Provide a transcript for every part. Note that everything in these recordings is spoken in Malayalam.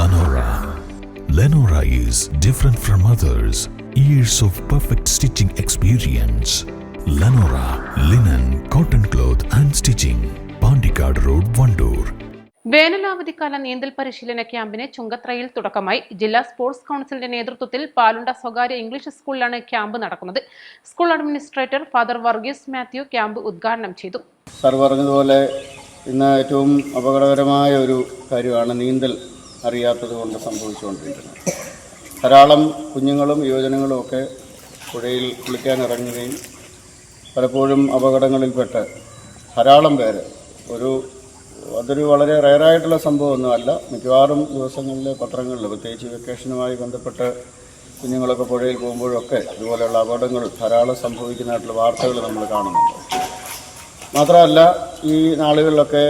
Lenora. Lenora is different from others. Years of perfect stitching experience. Lenora, linen, cotton cloth and stitching. Pandikad Road, Vandoor. വേനലാവധിക്കാല നീന്തൽ പരിശീലന ക്യാമ്പിന് ചുങ്കത്രയിൽ തുടക്കമായി. ജില്ലാ സ്പോർട്സ് കൗൺസിലിന്റെ നേതൃത്വത്തിൽ പാലുണ്ട സ്വകാര്യ ഇംഗ്ലീഷ് സ്കൂളിലാണ് ക്യാമ്പ് നടക്കുന്നത്. School administrator father Varghese Mathew camp ഉദ്ഘാടനം ചെയ്തു. സർ പറഞ്ഞതുപോലെ ഇന്ന് ഏറ്റവും അപകടകരമായ ഒരു കാര്യമാണ് നീന്തൽ അറിയാത്തത് കൊണ്ട് സംഭവിച്ചുകൊണ്ടിരിക്കുന്നത്. ധാരാളം കുഞ്ഞുങ്ങളും യുവജനങ്ങളും ഒക്കെ പുഴയിൽ കുളിക്കാൻ ഇറങ്ങുകയും പലപ്പോഴും അപകടങ്ങളിൽപ്പെട്ട് ധാരാളം പേര് അതൊരു വളരെ റെയറായിട്ടുള്ള സംഭവമൊന്നുമല്ല. മിക്കവാറും ദിവസങ്ങളിൽ പത്രങ്ങളിൽ പ്രത്യേകിച്ച് വെക്കേഷനുമായി ബന്ധപ്പെട്ട് കുഞ്ഞുങ്ങളൊക്കെ പുഴയിൽ പോകുമ്പോഴൊക്കെ ഇതുപോലെയുള്ള അപകടങ്ങൾ ധാരാളം സംഭവിക്കുന്നതായിട്ടുള്ള വാർത്തകൾ നമ്മൾ കാണുന്നുണ്ട്. മാത്രമല്ല ഈ നാളുകളിലൊക്കെ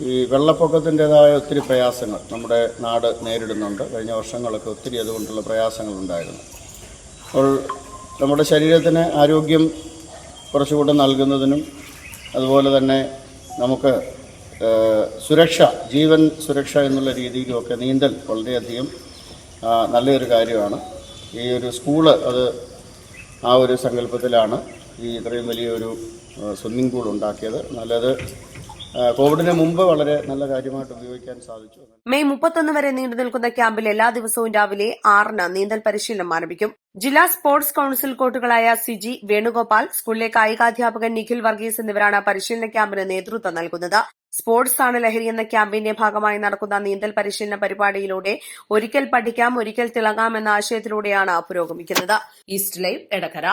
ഈ വെള്ളപ്പൊക്കത്തിൻ്റെതായ ഒത്തിരി പ്രയാസങ്ങൾ നമ്മുടെ നാട് നേരിടുന്നുണ്ട്. കഴിഞ്ഞ വർഷങ്ങളൊക്കെ ഒത്തിരി അതുകൊണ്ടുള്ള പ്രയാസങ്ങളുണ്ടായിരുന്നു. അപ്പോൾ നമ്മുടെ ശരീരത്തിന് ആരോഗ്യം കുറച്ചുകൂടെ നൽകുന്നതിനും അതുപോലെ തന്നെ നമുക്ക് ജീവൻ സുരക്ഷ എന്നുള്ള രീതിയിലുമൊക്കെ നീന്തൽ വളരെയധികം നല്ലൊരു കാര്യമാണ്. ഈ ഒരു സ്കൂള് അത് ആ ഒരു സങ്കല്പത്തിലാണ് ഈ ഇത്രയും വലിയൊരു സ്വിമ്മിംഗ് പൂൾ ഉണ്ടാക്കിയത്. നല്ലത് കോവിഡിന് മുമ്പ് വളരെ നല്ല കാര്യമായിട്ട് ഉപയോഗിക്കാൻ സാധിച്ചു. മെയ് 31 വരെ നീണ്ടു നിൽക്കുന്ന ക്യാമ്പിൽ എല്ലാ ദിവസവും രാവിലെ 6-ന് നീന്തൽ പരിശീലനം ആരംഭിക്കും. ജില്ലാ സ്പോർട്സ് കൌൺസിൽ കോച്ചുകളായ സിജി വേണുഗോപാൽ, സ്കൂളിലെ കായികാധ്യാപകൻ നിഖിൽ വർഗീസ് എന്നിവരാണ് പരിശീലന ക്യാമ്പിന് നേതൃത്വം നൽകുന്നത്. സ്പോർട്സ് ആണ് ലഹരി എന്ന ക്യാമ്പയിന്റെ ഭാഗമായി നടക്കുന്ന നീന്തൽ പരിശീലന പരിപാടിയിലൂടെ ഒരിക്കൽ പഠിക്കാം ഒരിക്കൽ തിളങ്ങാം എന്ന ആശയത്തിലൂടെയാണ് പുരോഗമിക്കുന്നത്. East live, Edakkara.